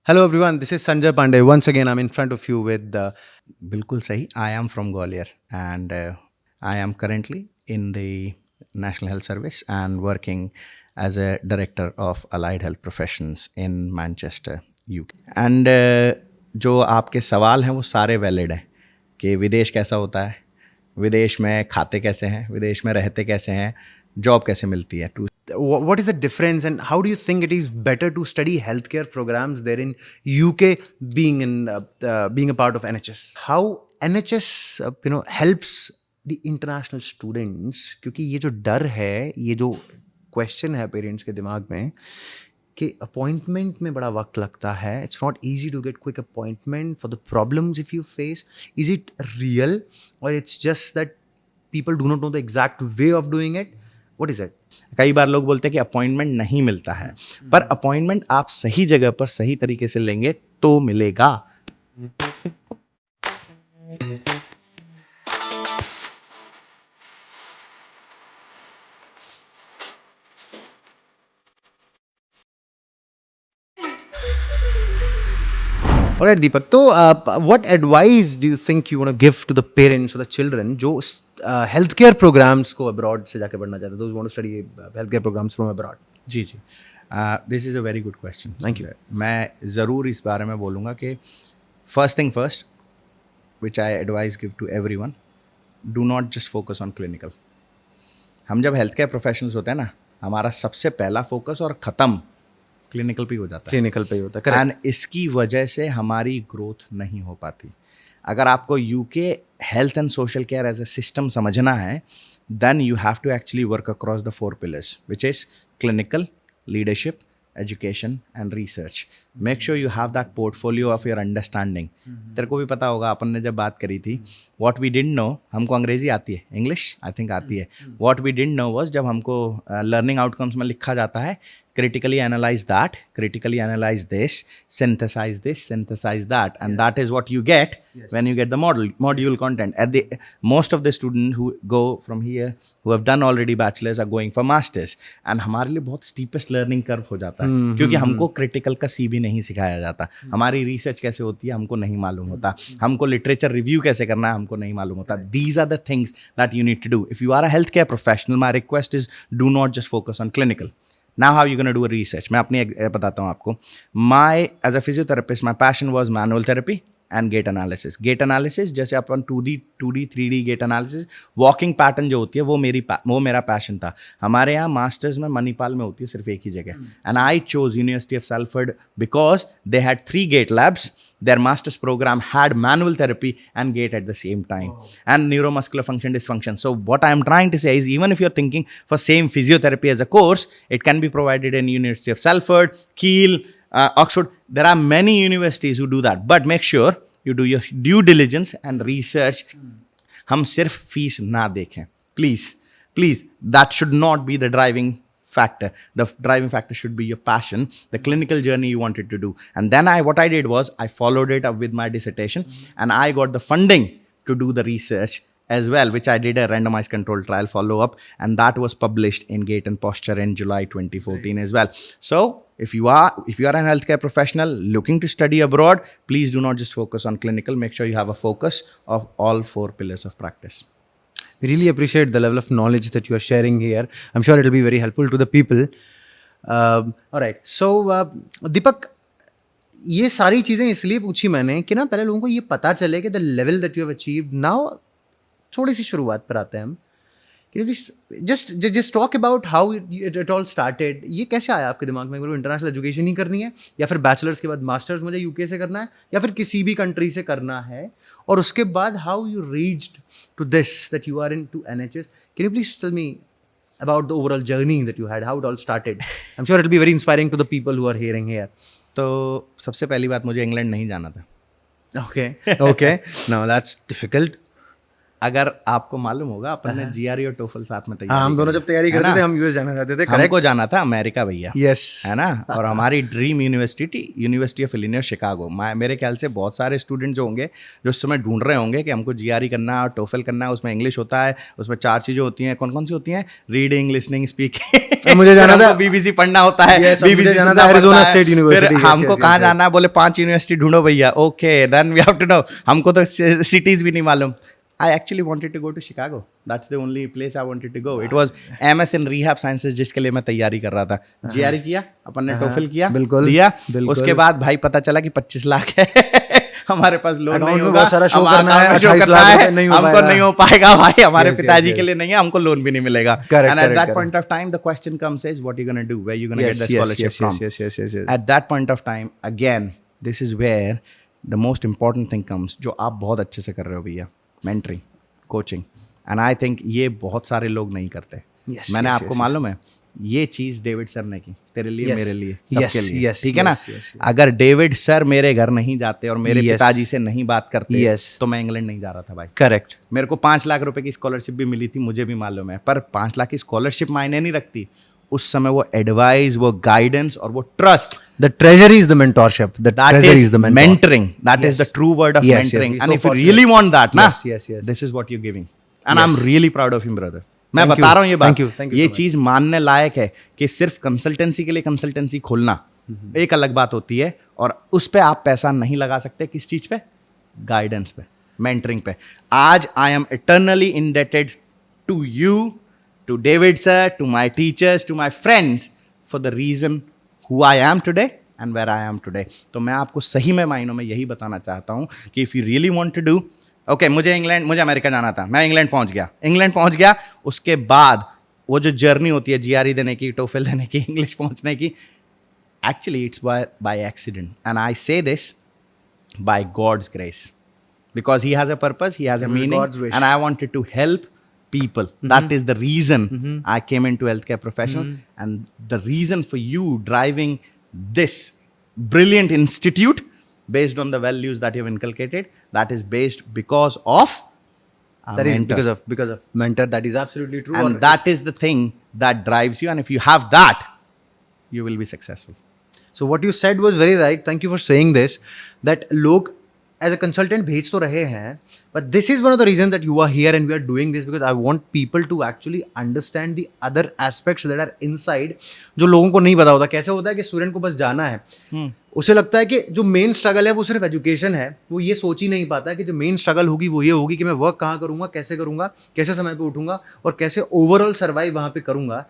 Hello everyone, this is Sanjay Pandey. Once again, I'm in front of you with बिल्कुल सही. I am from Gwalior and I am currently in the National Health Service and working as a director of allied health professions in Manchester, UK. And जो आपके सवाल हैं वो सारे valid हैं कि विदेश कैसा होता है, विदेश में खाते कैसे हैं, विदेश में रहते कैसे हैं, जॉब कैसे मिलती है. what is the difference and how do you think it is better to study healthcare programs there in UK being a part of NHS? How NHS helps the international students? क्योंकि ये जो डर है, ये जो क्वेश्चन है parents के दिमाग में कि अपॉइंटमेंट में बड़ा वक्त लगता है, it's not easy to get quick appointment for the problems if you face. Is it real or it's just that people do not know the exact way of doing it? What is it? कई बार लोग बोलते हैं कि appointment नहीं मिलता है, पर appointment आप सही जगह पर सही तरीके से लेंगे तो मिलेगा. All right, Deepak. So, what advice do you think you want to give to the parents or the children जो healthcare programs को abroad से जाके पढ़ना चाहते हैं? Those who want to study healthcare programs from abroad. जी जी, this is a very good question. Thank you. मैं ज़रूर इस बारे में बोलूँगा कि first thing first, which I advise give to everyone, do not just focus on clinical. हम जब हेल्थ केयर प्रोफेशनल्स होते हैं ना, हमारा सबसे पहला फोकस और ख़त्म क्लिनिकल पे ही हो जाता है. क्लिनिकल पे ही होता है. एंड इसकी वजह से हमारी ग्रोथ नहीं हो पाती. अगर आपको UK health and social care as a system समझना है, then you have to actually work across the 4 pillars, which is clinical, leadership, education and research. Make sure you have that portfolio of your understanding. तेरे को भी पता होगा, अपन ने जब बात करी थी, what we didn't know, हमको अंग्रेजी आती है, इंग्लिश आई थिंक आती है. what we didn't know was जब हमको लर्निंग आउटकम्स में लिखा जाता है critically analyze that, critically analyze this, synthesize that, and that is what you get when you get the module content. At the most of the students who go from here, who have done already bachelors, are going for masters, and हमारे लिए बहुत steepest learning curve हो जाता है, क्योंकि हमको critical का सी भी नहीं सिखाया जाता. हमारी रिसर्च कैसे होती है हमको नहीं मालूम होता, हमको लिटरेचर रिव्यू कैसे करना है हमको नहीं मालूम होता. These are the things that you need to do. If you are a healthcare professional, my request is do not just focus on clinical. Now how are you going to do a research? मैं अपनी बताता हूँ आपको. As a physiotherapist, my passion was manual therapy and gait analysis. Gait analysis जैसे अपन 2D 3D gait analysis, walking pattern जो होती है वो मेरा पैशन था. हमारे यहाँ मास्टर्स में मणिपाल में होती है सिर्फ एक ही जगह. And I chose University of Salford because they had 3 gait labs. Their master's program had manual therapy and gait at the same time, and neuromuscular function dysfunction. So what I am trying to say is, even if you're thinking for same physiotherapy as a course, it can be provided in University of Salford, Kiel, Oxford. There are many universities who do that, but make sure you do your due diligence and research. हम सिर्फ fees ना देखें, please, that should not be the driving factor. The driving factor should be your passion, the clinical journey you wanted to do. And then what I did was I followed it up with my dissertation, and I got the funding to do the research as well, which I did a randomized controlled trial follow-up, and that was published in Gait and Posture in July 2014 as well. So if you are an healthcare professional looking to study abroad, please do not just focus on clinical. Make sure you have a focus of all 4 pillars of practice. We really appreciate the level of knowledge that you are sharing here. I'm sure it will be very helpful to the people. All right. So, Deepak, ये सारी चीज़ें इसलिए पूछी मैंने कि ना पहले लोगों को ये पता चले कि the level that you have achieved now. थोड़ी सी शुरुआत पर आते हैं हम कि just talk about how it all started. ये कैसे आया आपके दिमाग में मेरे इंटरनेशनल एजुकेशन ही करनी है, या फिर बैचलर्स के बाद मास्टर्स मुझे यूके से करना है, या फिर किसी भी कंट्री से करना है, और उसके बाद how you reached to this that you are into NHS? Can you please tell me about the overall journey that you had, how it all started? I'm sure it will be very inspiring to the people who are hearing here. तो सबसे पहली बात, मुझे England नहीं जाना था. Okay. Now that's difficult. अगर आपको मालूम होगा अपन ने जीआरई और टोफल साथ में तैयारी हाँ, हम दोनों जब तैयारी है ना? करते थे हम यूएस जाना चाहते थे, करेक्ट? हमको जाना था अमेरिका भैया, यस, है ना? और हमारी dream university of Illinois Chicago. मेरे ख्याल से बहुत सारे स्टूडेंट जो होंगे जो उस समय ढूंढ रहे होंगे कि हमको जीआरई करना और टोफल करना है, उसमें इंग्लिश होता है, उसमें 4 चीज़ें होती हैं। कौन कौन सी होती हैं? Reading, listening, speaking. मुझे जाना था बीबीसी पढ़ना होता है, Yes, मुझे बीबीसी जाना था Arizona State University, फिर yes, हमको yes, कहाँ yes, जाना है? बोले 5 यूनिवर्सिटी ढूंढो भैया। Okay, then we have to know. हमको तो सिटीज भी नहीं मालूम। I actually wanted to go to Chicago. That's the only place I wanted to go. It was MS in Rehab Sciences, जिसके लिए मैं तैयारी कर रहा था। जीआरई किया, अपन ने टोफल किया, बिल्कुल, दिया। बिल्कुल। उसके बाद भाई पता चला कि 25 लाख है हमारे पास लोन Account नहीं में होगा, बहुत सारा show हम करना है, account में show 28 करना लाख है, रुपए नहीं हो हमको पाएगा। नहीं हो पाएगा भाई, हमारे Yes, पिताजी yes, के लिए नहीं है, हमको लोन भी नहीं मिलेगा। Correct, And at correct, that correct. point of time, the question comes is, what are you going to do? Where are you going to yes, get the yes, scholarship yes, from? yes, yes, yes, yes. At that point of time, again, this is where the most important thing comes, जो आप बहुत अच्छे से कर रहे हो भैया, mentoring, coaching. And I think ये बहुत सारे लोग नहीं करते। Yes, मैंने yes, आपको yes, मालूम है, ये चीज़ डेविड सर ने की, तेरे लिए, Yes. मेरे लिए, Yes, सबके लिए, yes, ठीक है ना? yes, yes, yes. अगर डेविड सर मेरे घर नहीं जाते और मेरे Yes. पिताजी से नहीं बात करते, Yes. तो मैं इंग्लैंड नहीं जा रहा था भाई। Correct. मेरे को 5 लाख रुपए की स्कॉलरशिप भी मिली थी, मुझे भी मालूम है, पर 5 लाख की स्कॉलरशिप मायने नहीं रखती। उस समय वो एडवाइस, वो गाइडेंस और वो trust, The treasury is the mentorship. The that treasury is is the mentor. mentoring. That is Yes. the true word of Yes, yes, mentoring. we And so if you fortunate. really want that, na, Yes, yes, yes. this is what you're giving. And I'm Yes. really proud of him, brother. मैं Thank बता you. रहा हूँ ये बात, Thank you. Thank you ये so much. चीज मानने लायक है कि सिर्फ कंसल्टेंसी के लिए कंसल्टेंसी खोलना एक अलग बात होती है, और उस पे आप पैसा नहीं लगा सकते। किस चीज पे? गाइडेंस पे, मेंटरिंग पे। आज I am eternally indebted to you, to David sir, to my teachers, to my friends, for the reason who I am today and where I am today. तो मैं आपको सही में मायनों में यही बताना चाहता हूँ कि if you really want to do, okay, मुझे अमेरिका जाना था, मैं इंग्लैंड पहुंच गया। उसके बाद वो जो जर्नी होती है जीआरई देने की, टोफल देने की, इंग्लिश पहुंचने की, actually it's by accident. And I say this by God's grace, because he has a purpose, he has a was meaning, God's wish. and I wanted to help people. That is the reason I came into healthcare professional, and the reason for you driving this brilliant institute based on the values that you've inculcated, that is based because of a That is mentor. because of mentor. That is absolutely true. And that is the thing that drives you, and if you have that, you will be successful. So what you said was very right. Thank you for saying this. That लोग as a consultant भेज तो रहे हैं, but this is one of the reasons that you are here and we are doing this, because I want people to actually understand the other aspects that are inside, जो लोगों को नहीं पता होता। कैसे होता है कि स्टूडेंट को बस जाना है, उसे लगता है कि जो मेन स्ट्रगल है वो सिर्फ एजुकेशन है, वो ये सोच ही नहीं पाता कि जो मेन स्ट्रगल होगी वो ये होगी कि मैं वर्क कहाँ करूँगा, कैसे समय पे उठूंगा और कैसे ओवरऑल सर्वाइव वहाँ पे करूँगा,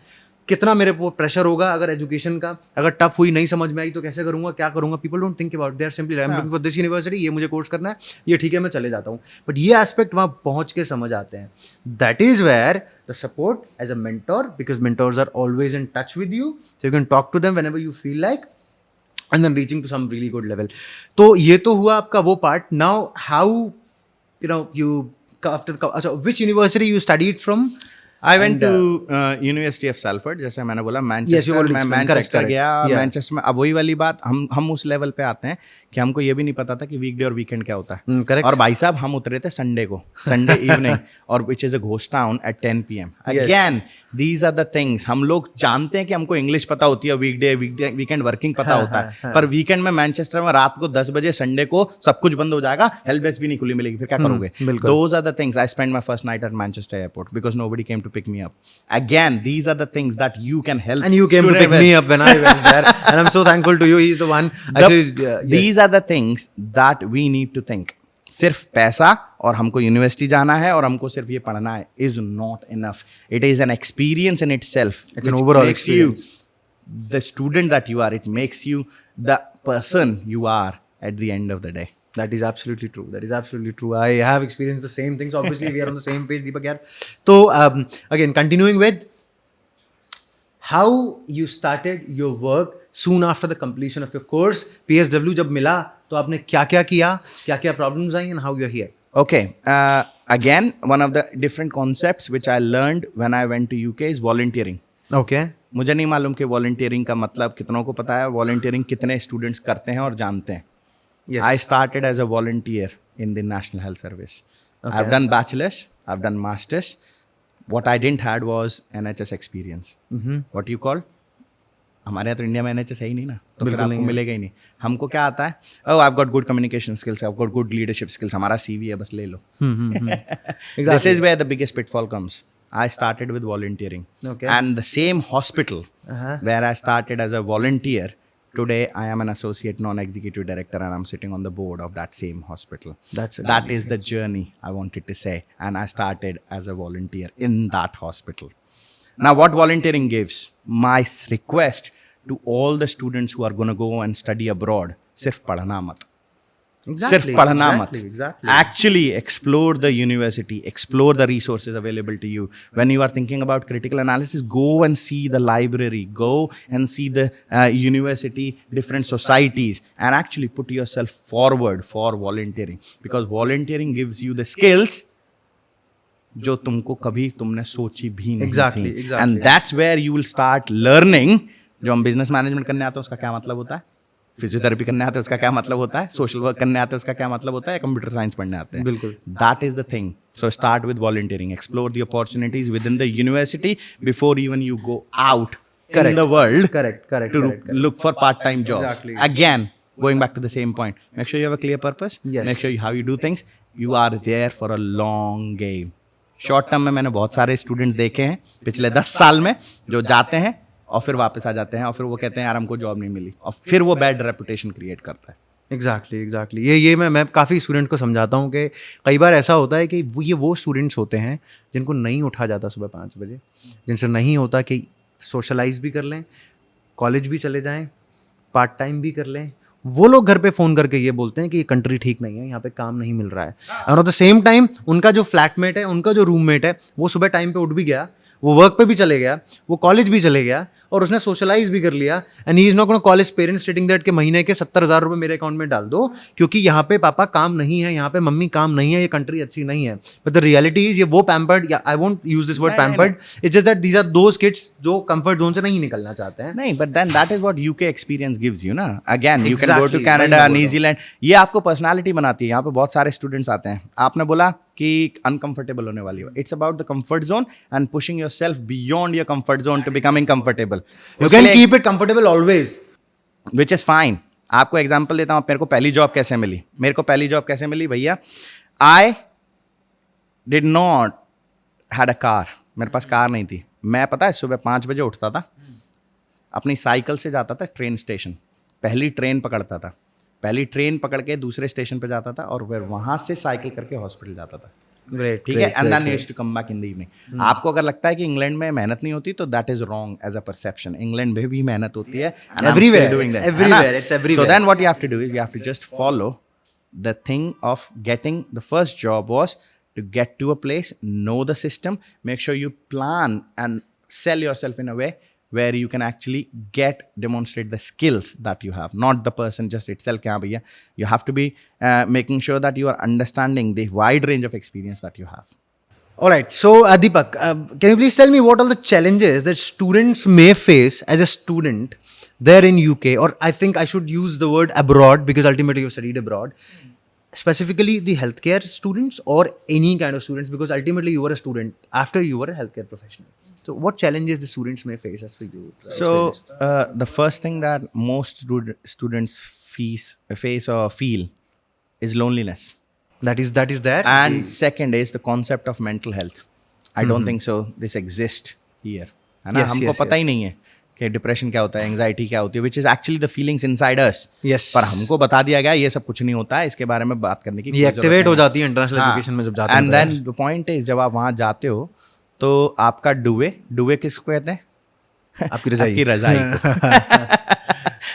कितना मेरे को प्रेशर होगा अगर एजुकेशन का, अगर टफ हुई, नहीं समझ में आई तो कैसे करूँगा, क्या करूँगा। People don't think about, they are simply I am looking for this university, ये मुझे कोर्स करना है, ये ठीक है मैं चले जाता हूँ। बट ये एस्पेक्ट वहाँ पहुँच के समझ आते हैं। That is where the support as a mentor, because mentors are always in touch with you, so you can talk to them whenever you feel like, and then reaching to some really good level. तो ये तो हुआ आपका वो part. Now how you after, अच्छा, which university you studied from? I went to University of Salford, जैसे मैंने बोला, मैनचेस्टर। already मैं explained. मैनचेस्टर Correct, गया, yeah. मैनचेस्टर में अब वही वाली बात, हम उस लेवल पे आते हैं कि हमको ये भी नहीं पता था कि वीकडे और वीकेंड क्या होता है। correct. और भाई साहब हम उतरे थे संडे को, संडे इवनिंग, और which is a ghost town at 10 PM। Again these are the things, हम लोग जानते हैं कि हमको इंग्लिश पता होती है, वीकडे वीकेंड वर्किंग पता होता है, पर वीकेंड में मैनचेस्टर में रात को 10 बजे संडे को सब कुछ बंद हो जाएगा, हेल्प डेस्क भी नहीं खुली मिलेगी, फिर क्या करोगे? बिल्कुल। Those are the things. I spent my first night at Manchester airport because nobody came to pick me up. Again, these are the things that you can help. And you came to student pick with. me up when I went there, and I'm so thankful to you. He's the one. Actually, yes. These are the things that we need to think. सिर्फ पैसा और हमको university जाना है और हमको सिर्फ ये पढ़ना है is not enough. It is an experience in itself. It's an which overall makes experience. You the student that you are. It makes you the person you are at the end of the day. That is absolutely true. That is absolutely true. I have experienced the same things. Obviously, we are on the same page, Deepak yaar. So, again, continuing with how you started your work soon after the completion of your course. PSW जब मिला तो आपने क्या-क्या किया, क्या-क्या problems I, and how you're here. Okay. Again, one of the different concepts which I learned when I went to UK is volunteering. Okay. मुझे नहीं मालूम कि वॉलंटियरिंग का मतलब कितनों को पता है, वॉलंटियरिंग कितने स्टूडेंट्स करते हैं और जानते हैं। Yes. I started as a volunteer in the National Health Service. I've done bachelor's, I've done master's. What I didn't had was NHS experience. What you call? हमारे यहाँ तो इंडिया में NHS है ही नहीं ना, तो फिर आपको मिलेगा ही नहीं. हमको क्या आता है? Oh, I've got good communication skills, I've got good leadership skills. हमारा CV है, बस ले लो. This is where the biggest pitfall comes. I started with volunteering. Okay. And the same hospital where I started as a volunteer, today I am an associate non-executive director and I'm sitting on the board of that same hospital. That is the journey I wanted to say. And I started as a volunteer in that hospital. Now, what volunteering gives? My request to all the students who are going to go and study abroad, सिर्फ पढ़ना मत. सिर्फ पढ़ना मत. Actually explore the university, explore the resources available to you. When you are thinking about critical analysis, go and see the library, go and see the university, different societies, and actually put yourself forward for volunteering, because volunteering gives you the skills जो तुमको कभी तुमने सोची भी नहीं थी. And that's where you will start learning. जो हम business management करने आते हैं उसका क्या मतलब होता है, फिजियोथेरेपी करने आते हैं उसका क्या मतलब होता है, सोशल वर्क करने आते हैं उसका क्या मतलब होता है, कंप्यूटर साइंस पढ़ने आते हैं. बिल्कुल. That is the thing. So start with volunteering, explore the opportunities with in the university before even you go out in the world. Correct. Look for part-time jobs. Exactly. Again, going back to the same point. Make sure you have a clear purpose. Yes. Make sure how you do things. You are there for a long game. Short term में मैंने बहुत सारे student देखे हैं पिछले 10 साल में जो जाते हैं और फिर वापस आ जाते हैं और फिर वो कहते हैं यार हमको जॉब नहीं मिली, और फिर वो बैड रेपुटेशन क्रिएट करता है. एग्जैक्टली ये मैं काफ़ी स्टूडेंट को समझाता हूँ कि कई बार ऐसा होता है कि वो स्टूडेंट्स होते हैं जिनको नहीं उठा जाता सुबह 5 बजे, जिनसे नहीं होता कि सोशलाइज भी कर लें, कॉलेज भी चले जाएं, पार्ट टाइम भी कर लें. वो लोग घर पे फ़ोन करके ये बोलते हैं कि ये कंट्री ठीक नहीं है, यहाँ पे काम नहीं मिल रहा है. और एट द सेम टाइम उनका जो फ्लैटमेट है, उनका जो रूममेट है, वो सुबह टाइम पे उठ भी गया, वो वर्क पे भी चले गया, वो कॉलेज भी चले गया और उसने सोशलाइज भी कर लिया. And he is not gonna call his parents stating that के महीने के 70,000 रुपये मेरे अकाउंट में डाल दो क्योंकि यहाँ पे पापा काम नहीं है, यहाँ पे मम्मी काम नहीं है, ये कंट्री अच्छी नहीं है. बट द रियलिटी इज ये वो pampered, I won't use this word pampered, it's just that these are those kids जो कंफर्ट जोन से नहीं निकलना चाहते हैं. नहीं, but then that is what UK experience gives you ना. Again you can go to Canada, New Zealand, ये आपको पर्सनालिटी बनाती है. यहाँ पे बहुत सारे स्टूडेंट्स आते हैं, आपने बोला कि अनकंफर्टेबल होने वाली हो. It's about the comfort zone and pushing yourself beyond your comfort zone to becoming comfortable. You can keep it comfortable always, which is fine. आपको एग्जांपल देता हूं. मेरे को पहली जॉब कैसे मिली भैया. I did not had a car. मेरे पास कार नहीं थी. मैं पता है सुबह 5 बजे उठता था, अपनी साइकिल से जाता था ट्रेन स्टेशन, पहली ट्रेन पकड़ता था, पहली ट्रेन पकड़ के दूसरे स्टेशन पे जाता था और फिर वहां से साइकिल करके हॉस्पिटल जाता था. ठीक है. And then used to come back in the evening. आपको अगर लगता है कि इंग्लैंड में मेहनत नहीं होती तो that is wrong as a perception. England में भी मेहनत होती है. Everywhere. So then what you have to do is you have to just follow the thing of getting the first job was to get to a place, know the system, make sure you plan and sell yourself in a way where you can actually demonstrate the skills that you have, not the person just itself. Kya bhaiya, you have to be making sure that you are understanding the wide range of experience that you have. All right. So, Deepak, can you please tell me what are the challenges that students may face as a student there in UK, or I think I should use the word abroad because ultimately you studied abroad. Specifically the healthcare students or any kind of students, because ultimately you were a student after you were a healthcare professional. So what challenges the students may face as we do? So the first thing that most students face or feel is loneliness. That is there. And second is the concept of mental health. I don't think so this exists here. है ना. हमको पता ही नहीं है कि depression क्या होता है, एंजाइटी क्या होती है, which is actually the feelings inside us. पर हमको बता दिया गया ये सब कुछ नहीं होता है, इसके बारे में बात करने की ये एक्टिवेट हो जाती है इंटरनेशनल एजुकेशन में जब जाते हैं. And then the point is जब आप वहाँ जाते हो तो आपका डुवे किसको कहते हैं? आपकी रजाई.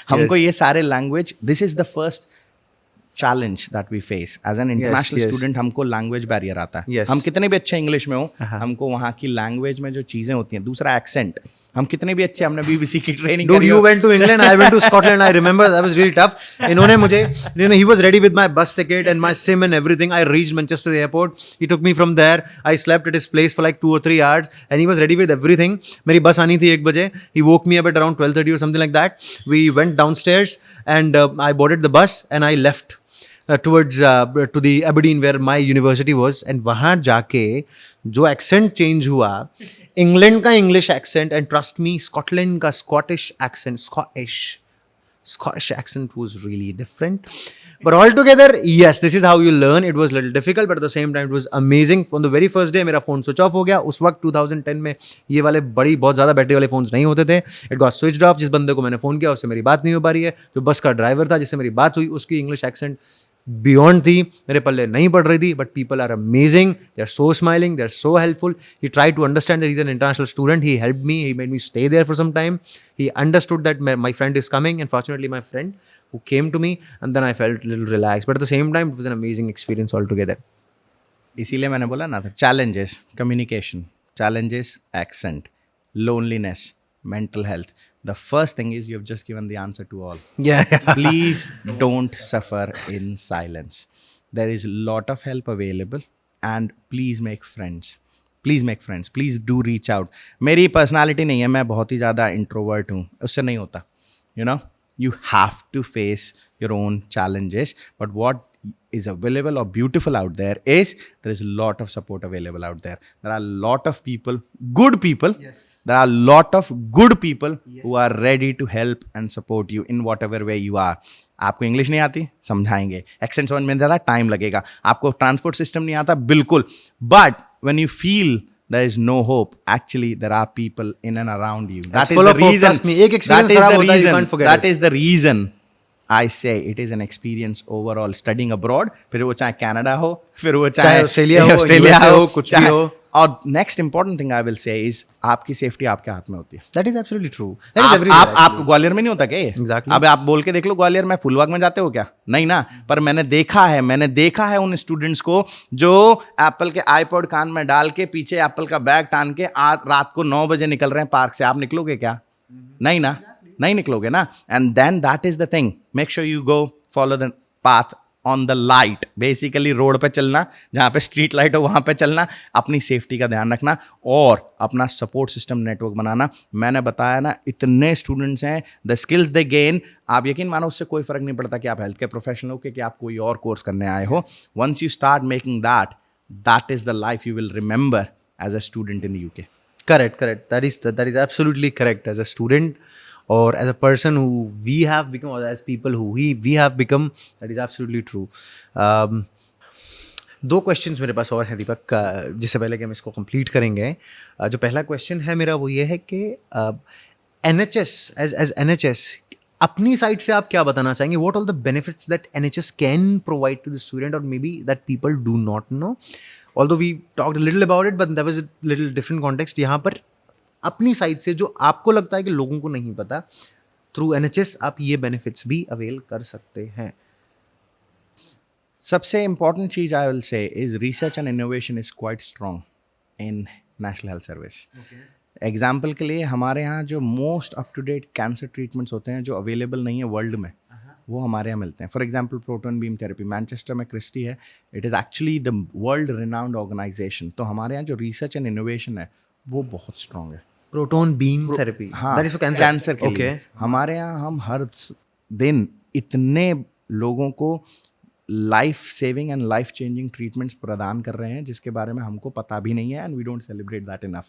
हमको ये सारे language, this is the first challenge that we face as an international student. हमको लैंग्वेज बैरियर आता है. हम कितने भी अच्छे इंग्लिश में हो, हमको वहाँ की लैंग्वेज में जो चीज़ें होती हैं, दूसरा एक्सेंट, हम कितने भी अच्छे, हमने BBC की ट्रेनिंग करी. You went to England, I went to Scotland. I remember that was really tough. इन्होंने मुझे, he was ready with my bus ticket and my SIM and everything. I reached Manchester airport. He took me from there. I slept at his place for like 2 or 3 hours and he was ready with everything. मेरी बस आनी थी 1 बजे. He woke me up at around 12:30 or something like that. We went downstairs and I boarded the bus and I left. towards to the Aberdeen where my university was, and वहाँ जाके जो accent change हुआ, England का English accent and trust me Scotland का Scottish accent, Scottish accent was really different. But altogether, yes, this is how you learn. It was a little difficult, but at the same time, it was amazing. On the very first day, मेरा phone switch off हो गया. उस वक्त 2010 में ये वाले बड़ी बहुत ज़्यादा बैटरी वाले phones नहीं होते थे. It got switched off. जिस बंदे को मैंने फ़ोन किया उससे मेरी बात नहीं हो पा रही है. जो बस का ड्राइवर था जिससे मेरी बात हुई उसकी इंग्लिश एक्सेंट बियॉन्ड थी, मेरे पल्ले नहीं पड़ रही थी. But people are amazing, they are so smiling, they are so helpful. He try to understand that he is an international student. He help me, he made me stay there for some time. He understood that my friend is coming, and fortunately my friend who came to me, and then I felt a little relaxed. But at the same time, it was an amazing experience altogether. इसीलिए मैंने बोला ना था, challenges communication, challenges accent, loneliness, mental health. The first thing is you've just given the answer to all. Yeah. Please don't suffer in silence. There is a lot of help available, and please make friends. Please make friends, please do reach out. मेरी personality नहीं है, मैं बहुत ही ज़्यादा introvert हूँ, उससे नहीं होता. You know, you have to face your own challenges, but what is available or beautiful out there is there is a lot of support available out there. There are a lot of people, good people. Yes. There are a lot of good people. Yes. Who are ready to help and support you in whatever way you are. आपको English नहीं आती, समझाएंगे. Accent समझ में ज़्यादा time लगेगा. आपको transport system नहीं आता, बिल्कुल. But when you feel there is no hope, actually there are people in and around you. That is the reason. Trust me, एक experience खराब होता है, you can't forget it. That is the reason I say it is an experience overall. Studying abroad, फिर वो चाहे Canada हो, फिर वो चाहे ऑस्ट्रेलिया हो, कुछ भी हो. और next important thing I will say is आपकी सेफ्टी आपके हाथ में होती है. That is absolutely true. आप ग्वालियर में नहीं होता क्या? एग्जैक्टली. अब आप बोल के देख लो, ग्वालियर में फुलबाग में जाते हो क्या? नहीं ना. पर मैंने देखा है उन स्टूडेंट्स को जो एप्पल के आईपॉड कान में डाल के पीछे एप्पल का बैग टान के रात को 9 बजे निकल रहे हैं पार्क से. आप निकलोगे क्या? नहीं ना, नहीं निकलोगे ना. And then that is the thing, make sure you go follow the path on the light. Basically road पे चलना, जहाँ पे स्ट्रीट लाइट हो वहाँ पे चलना, अपनी सेफ्टी का ध्यान रखना और अपना सपोर्ट सिस्टम नेटवर्क बनाना. मैंने बताया ना, इतने स्टूडेंट्स हैं, द स्किल्स दे गेन, आप यकीन मानो उससे कोई फर्क नहीं पड़ता कि आप हेल्थ केयर प्रोफेशनल हो कि आप कोई और कोर्स करने आए हो. Once you start making that is the life you will remember as a student in the UK. Correct. That is absolutely correct. As a student or as a person who we have become, or as people who we have become, that is absolutely true. 2 questions मेरे पास और हैं दीपक, जिससे पहले कि हम इसको complete करेंगे. जो पहला क्वेश्चन है मेरा वो ये है कि NHS as NHS अपनी साइड से आप क्या बताना चाहेंगे? What all the benefits that NHS can provide to the student, or maybe that people do not know? Although we talked a little about it, but that was a little different context. यहाँ पर अपनी side से जो आपको लगता है कि लोगों को नहीं पता, थ्रू NHS आप ये बेनिफिट्स भी अवेल कर सकते हैं. सबसे इम्पॉर्टेंट चीज़ I will say is research and innovation is quite strong in national health service. Example के लिए हमारे यहाँ जो most up to date cancer treatments होते हैं जो अवेलेबल नहीं है वर्ल्ड में, वो हमारे यहाँ मिलते हैं. For example proton beam therapy, Manchester में क्रिस्टी है, it is actually the world renowned organisation. तो हमारे यहाँ जो रिसर्च एंड इनोवेशन है वो बहुत स्ट्रॉन्ग है. प्रोटॉन बीम थेरेपी, हाँ, दैट इज फॉर कैंसर के लिए. हमारे यहाँ हम हर दिन इतने लोगों को life saving and life changing treatments प्रदान कर रहे हैं जिसके बारे में हमको पता भी नहीं है, and we don't celebrate that enough.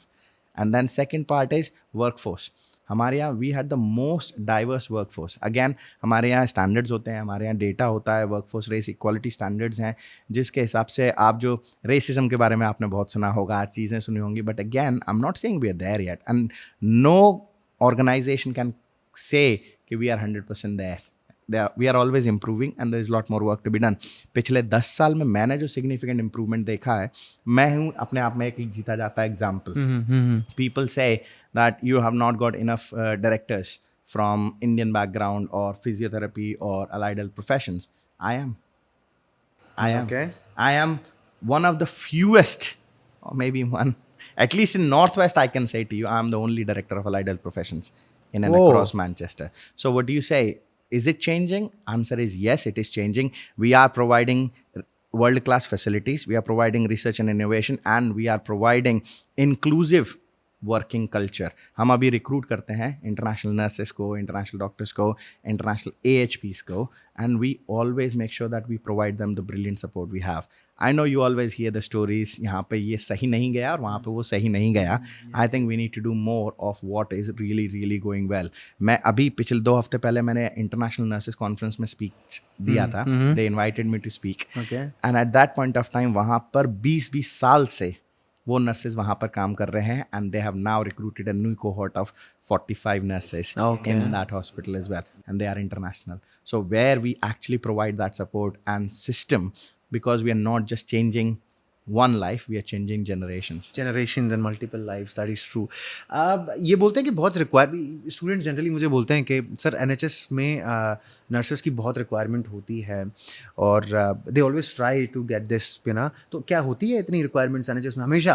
And then second part is workforce. हमारे यहाँ we had the most diverse workforce. Again हमारे यहाँ स्टैंडर्ड्स होते हैं, हमारे यहाँ डेटा होता है, वर्कफोर्स रेस इक्वालिटी स्टैंडर्ड्स हैं, जिसके हिसाब से आप जो रेसिज्म के बारे में आपने बहुत सुना होगा, चीज़ें सुनी होंगी. But again I am not saying we are there yet, and no organisation can say कि we are 100% there. We are always improving and there is a lot more work to be done. पिछले 10 साल में मैंने जो significant improvement देखा है, मैं हूँ अपने आप में एक जीता जाता example. People say that you have not got enough directors from Indian background or physiotherapy or allied health professions. I am. Okay. I am one of the fewest, or maybe one, at least in Northwest I can say to you, I am the only director of allied health professions in and across Manchester. So what do you say? Is it changing? Answer is yes, it is changing. We are providing world-class facilities. We are providing research and innovation, and we are providing inclusive working culture. हम अभी recruit करते हैं international nurses को, international doctors को, international AHPs को, and we always make sure that we provide them the brilliant support we have. I know you always hear the stories, यहाँ पे ये सही नहीं गया और वहाँ पे वो सही नहीं गया. I think we need to do more of what is really really going well. मैं अभी पिछले 2 हफ्ते पहले मैंने इंटरनेशनल नर्सेस कॉन्फ्रेंस में स्पीच दिया था. They invited me to speak, and at that point of time वहाँ पर 20-20 साल से वो नर्सेज वहाँ पर काम कर रहे हैं, and they have now recruited a new cohort of 45 nurses in that hospital as well, and they are international. So where we actually provide that support and system, because we are not just changing one life, we are changing generations. Generations and multiple lives, that is true. ये बोलते हैं कि बहुत require student generally मुझे बोलते हैं कि sir NHS में नर्सेस की बहुत रिक्वायरमेंट होती है और they always try to get this, you know. तो क्या होती है इतनी रिक्वायरमेंट्स NHS में हमेशा?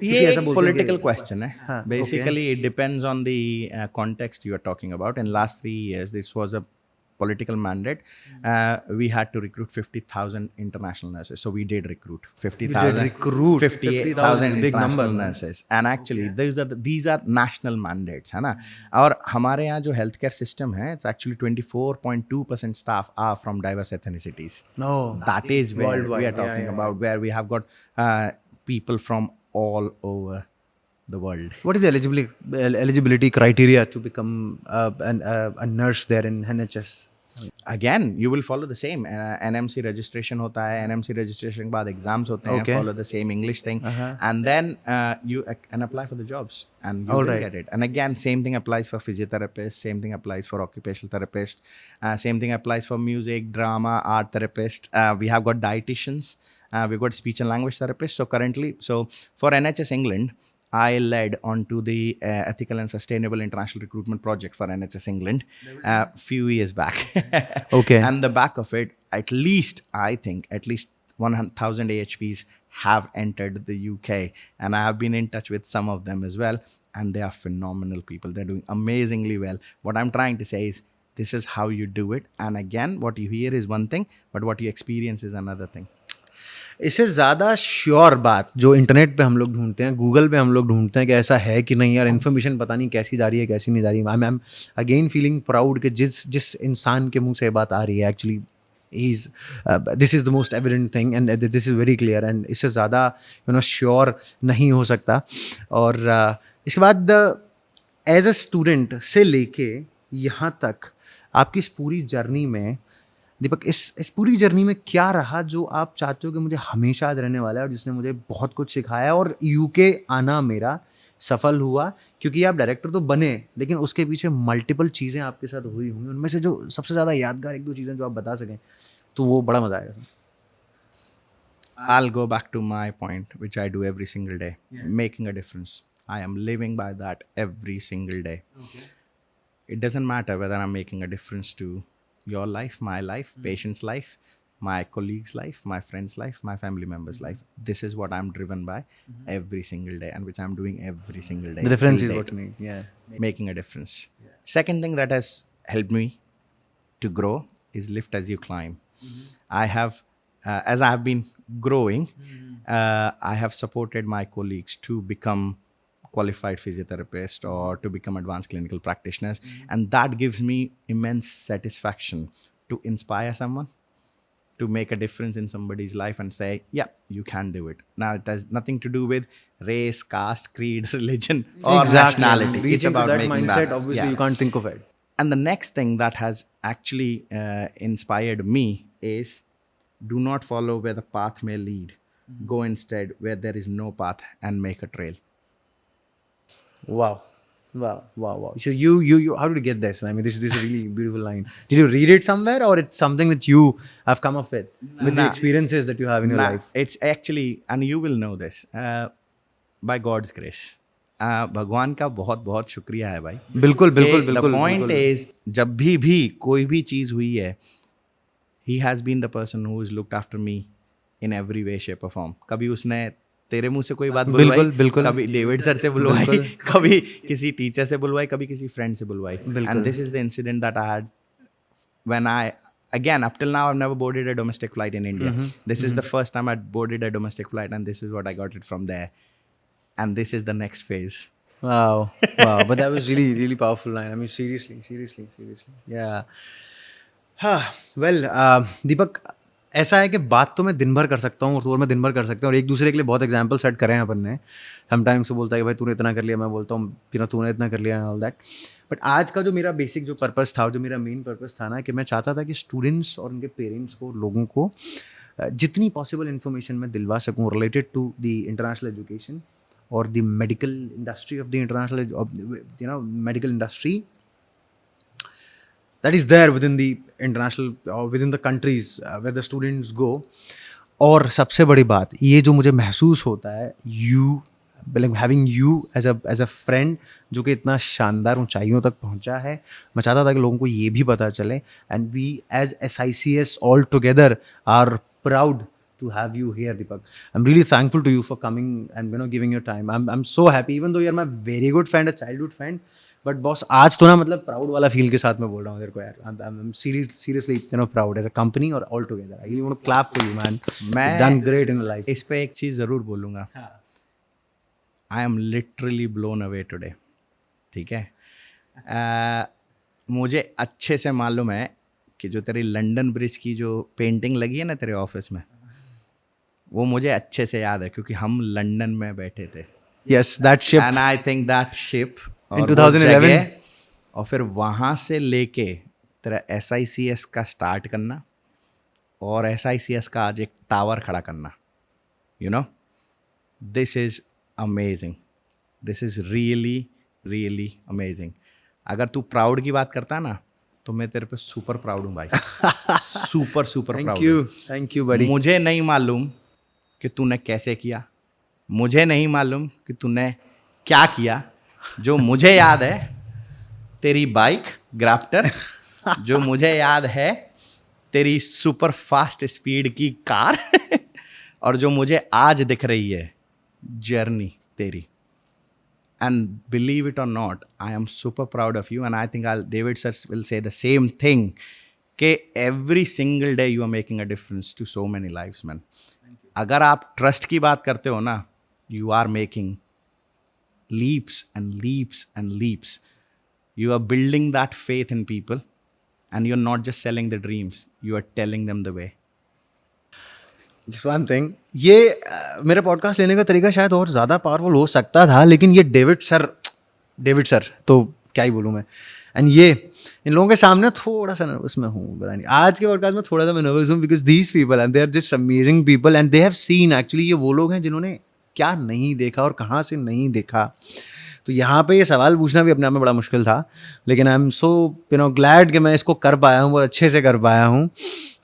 ये एक political question है. Basically it depends on the context you are talking about. In last 3 years this was a political mandate. We had to recruit 50,000 international nurses. So we did recruit 50,000. 58,000 international nurses. And actually these are national mandates, है ना. और हमारे यहाँ जो healthcare system है, it's actually 24.2% staff are from diverse ethnicities. No, that is where we are talking about, where we have got people from all over the world. What is the eligibility criteria to become a nurse there in NHS? Again, you will follow the same. NMC registration होता है. NMC registration के बाद exams होते हैं. Follow the same English thing, and then you can apply for the jobs, and you will get it. And again, same thing applies for physiotherapists. Same thing applies for occupational therapist. Same thing applies for music, drama, art therapist. We have got dietitians. We've got speech and language therapists. So currently, for NHS England, I led onto the ethical and sustainable international recruitment project for NHS England a few years back. Okay. And the back of it, at least 1,000 AHPs have entered the UK, and I have been in touch with some of them as well, and they are phenomenal people. They're doing amazingly well. What I'm trying to say is, this is how you do it. And again, what you hear is one thing, but what you experience is another thing. इससे ज़्यादा sure बात जो internet पे हम लोग ढूंढते हैं, Google पे हम लोग ढूंढते हैं कि ऐसा है कि नहीं यार, इन्फॉर्मेशन पता नहीं कैसी जा रही है कैसी नहीं जा रही है. I am again feeling proud कि जिस इंसान के मुंह से बात आ रही है actually this is the most evident thing and this is very clear, and इससे ज़्यादा श्योर नहीं हो सकता. और इसके बाद एज अ स्टूडेंट से लेके यहाँ तक आपकी इस पूरी जर्नी में दीपक, इस पूरी जर्नी में क्या रहा जो आप चाहते हो कि मुझे हमेशा याद रहने वाला है और जिसने मुझे बहुत कुछ सिखाया? और UK आना मेरा सफल हुआ, क्योंकि आप डायरेक्टर तो बने लेकिन उसके पीछे मल्टीपल चीज़ें आपके साथ हुई होंगी. उनमें से जो सबसे ज़्यादा यादगार 1-2 चीज़ें जो आप बता सकें तो वो बड़ा मज़ा आएगा. I'll go back to my point, which I do every single day. Making a difference. I am living by that every single day. It doesn't matter whether I'm making a difference to your life, my life, patient's life, my colleague's life, my friend's life, my family member's life. This is what I'm driven by every single day, and which I'm doing every single day. The difference is what you mean. Making a difference. Second thing that has helped me to grow is lift as you climb. I have, as I have been growing, I have supported my colleagues to become qualified physiotherapists or to become advanced clinical practitioners, and that gives me immense satisfaction to inspire someone, to make a difference in somebody's life and say, yeah, you can do it. Now it has nothing to do with race, caste, creed, religion, or nationality. Reaching it's about to that making mindset, that. obviously you can't think of it. And the next thing that has actually inspired me is, do not follow where the path may lead. Go instead where there is no path and make a trail. Wow. So you how did you get this? I mean, this is a really beautiful line. Did you read it somewhere, or it's something that you have come up with the experiences that you have in your life? It's actually, and you will know this, by God's grace. भगवान का बहुत बहुत शुक्रिया है भाई. बिल्कुल. The point is, जब भी कोई भी चीज़ हुई है, he has been the person who has looked after me in every way, shape or form. कभी उसने तेरे मुंह से कोई बात बुलवाई, कभी डेविड सर से बुलवाई, कभी किसी टीचर से बुलवाई, कभी किसी फ्रेंड से बुलवाई. And this is the incident that I had when again, up till now, I've never boarded a domestic flight in India. This is the first time I boarded a domestic flight, and this is what I got it from there. And this is the next phase. Wow, wow, but that was really, really powerful line. I mean, seriously. Yeah. हाँ, well, दीपक, ऐसा है कि बात तो मैं दिन भर कर सकता हूँ और मैं दिन भर कर सकते हैं और एक दूसरे के लिए बहुत एग्जाम्पल सेट करे हैं अपन ने. समटाइम्स वो बोलता है कि भाई तूने इतना कर लिया, मैं बोलता हूँ तूने इतना कर लिया एंड ऑल दैट. बट आज का जो मेरा बेसिक जो पर्पस था, जो मेरा मेन पर्पस था ना, कि मैं चाहता था कि स्टूडेंट्स और उनके पेरेंट्स को, लोगों को जितनी पॉसिबल इन्फॉर्मेशन मैं दिलवा सकूँ related to the international education or the medical industry of the international, medical industry that is there within the international or within the countries where the students go. और सबसे बड़ी बात ये जो मुझे महसूस होता है, having you as a friend जो कि इतना शानदार ऊंचाइयों तक पहुंचा है, मैं चाहता था कि लोगों को ये भी पता चले. And we as SICS all together are proud to have you here, Deepak. I'm really thankful to you for coming and giving your time. I'm so happy, even though you're my very good friend, a childhood friend. But boss, आज तो ना मतलब proud वाला feel के साथ मैं बोल रहा हूँ तेरे को यार. I'm seriously proud as a company or all together. I really want to clap for you, man. You've done great in life. इस पे एक चीज़ ज़रूर बोलूँगा. I am literally blown away today. ठीक है. मुझे अच्छे से मालूम है कि जो तेरी लंदन ब्रिज की जो पेंटिंग लगी है ना तेरे ऑफिस में, वो मुझे अच्छे से याद है क्योंकि हम लंदन में बैठे थे. Yes, that ship. And I think that ship in 2011. और फिर वहाँ से लेके तेरा SICS का स्टार्ट करना और SICS का आज एक टावर खड़ा करना, this is amazing. This is really amazing. अगर तू प्राउड की बात करता ना तो मैं तेरे पे सुपर प्राउड हूँ भाई. Super proud. Thank you buddy. मुझे नहीं मालूम कि तूने कैसे किया, मुझे नहीं मालूम कि तूने क्या किया. जो मुझे याद है तेरी बाइक ग्राफ्टर, जो मुझे याद है तेरी सुपर फास्ट स्पीड की कार और जो मुझे आज दिख रही है जर्नी तेरी. And believe it or not, I am super proud of you and I think David sir will say the same thing कि every single day you are making a difference to so many lives, man. अगर आप trust की बात करते हो ना, you are making leaps and leaps and leaps. You are building that faith in people and you're not just selling the dreams, you are telling them the way. Just one thing, ये मेरा podcast लेने का तरीका शायद और ज़्यादा powerful हो सकता था, लेकिन ये डेविड सर तो क्या ही बोलूँ मैं. एंड ये इन लोगों के सामने थोड़ा सा नर्वस मैं हूँ, पता नहीं आज के पॉडकास्ट में थोड़ा सा मैं नर्वस हूँ because these people and they are just amazing people and they have seen. Actually ये वो लोग हैं जिन्होंने क्या नहीं देखा और कहाँ से नहीं देखा. तो यहाँ पे ये सवाल पूछना भी अपने आप में बड़ा मुश्किल था, लेकिन आई एम सो ग्लैड कि मैं इसको कर पाया हूँ, वो अच्छे से कर पाया हूँ.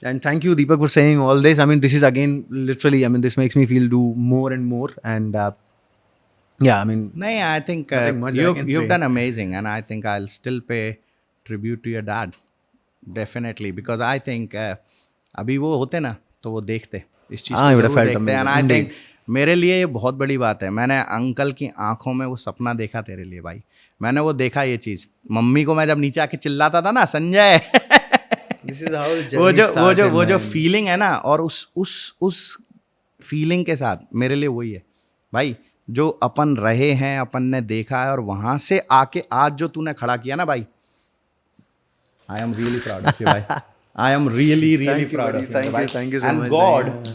And thank you, Deepak, for saying all this. I mean, this is again literally, I mean, this makes me feel do more and more. And yeah, I mean, I think you've done amazing. And I think I'll still pay tribute to your dad. Definitely. Because I think अभी वो होते ना तो वो देखते इस चीज़ को देखते हैं. And I think मेरे लिए ये बहुत बड़ी बात है. मैंने अंकल की आंखों में वो सपना देखा तेरे लिए भाई. मैंने वो देखा ये चीज़. मम्मी को मैं जब नीचे आके चिल्लाता था ना, संजय वो जो फीलिंग है ना, और उस फीलिंग के साथ मेरे लिए वही है भाई जो अपन रहे हैं, अपन ने देखा है, और वहां से आके आज जो तूने खड़ा किया ना भाई, I am really proud of you भाई. I am really proud of you. Thank you so And much.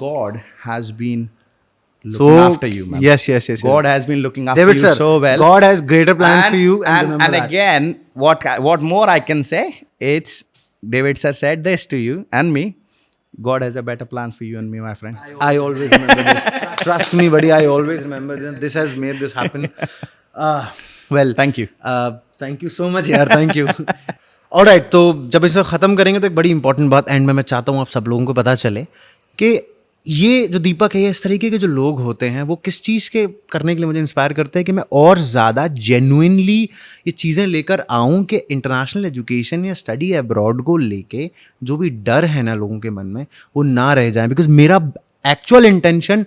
God has been looking after you, man. Yes. God has been looking after David you sir, so well. God has greater plans for you. And remember that. again, what more I can say? It's David sir said this to you and me. God has a better plans for you and me, my friend. I always remember this. Trust me, buddy. I always remember this. This has made this happen. Well, Thank you. Thank you so much, यार. Thank you. Alright, तो जब इसे ख़त्म करेंगे तो एक बड़ी important बात एंड में मैं चाहता हूँ आप सब लोगों को पता चले कि ये जो दीपक है, इस तरीके के जो लोग होते हैं वो किस चीज़ के करने के लिए मुझे इंस्पायर करते हैं कि मैं और ज़्यादा जेन्युइनली ये चीज़ें लेकर आऊँ कि इंटरनेशनल एजुकेशन या स्टडी अब्रॉड को लेके जो भी डर है ना लोगों के मन में वो ना रह जाए. बिकॉज मेरा एक्चुअल इंटेंशन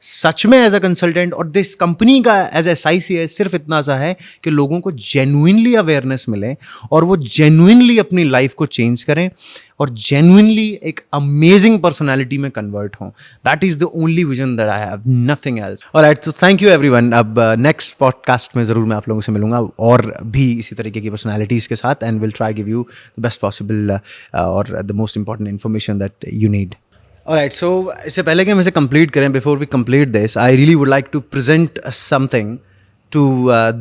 सच में एज अ कंसल्टेंट और दिस कंपनी का एज एस आई सी है सिर्फ इतना सा है कि लोगों को जेन्युइनली अवेयरनेस मिले और वो जेन्युइनली अपनी लाइफ को चेंज करें और जेन्युइनली एक अमेजिंग पर्सनालिटी में कन्वर्ट हों. That is the only vision that I have, nothing else. Alright, so thank you everyone. अब नेक्स्ट पॉडकास्ट में ज़रूर मैं आप लोगों से मिलूंगा और भी इसी तरीके की पर्सनालिटीज़ के साथ, and will try give you the best possible और the most important information that you need. Alright, so इससे पहले कि हम इसे कंप्लीट करें, before we complete this, I really would like to present something to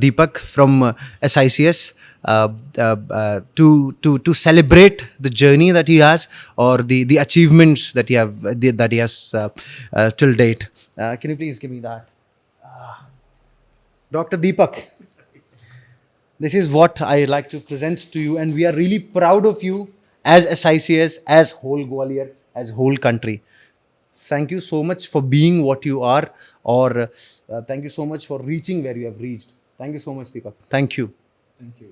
Deepak from SICS to celebrate the journey that he has or the achievements that he has till date. Can you please give me that? Dr. Deepak, this is what I like to present to you, and we are really proud of you as SICS, as whole Gwalior, as whole country. Thank you so much for being what you are, or thank you so much for reaching where you have reached. Thank you so much, Deepak. Thank you. Thank you.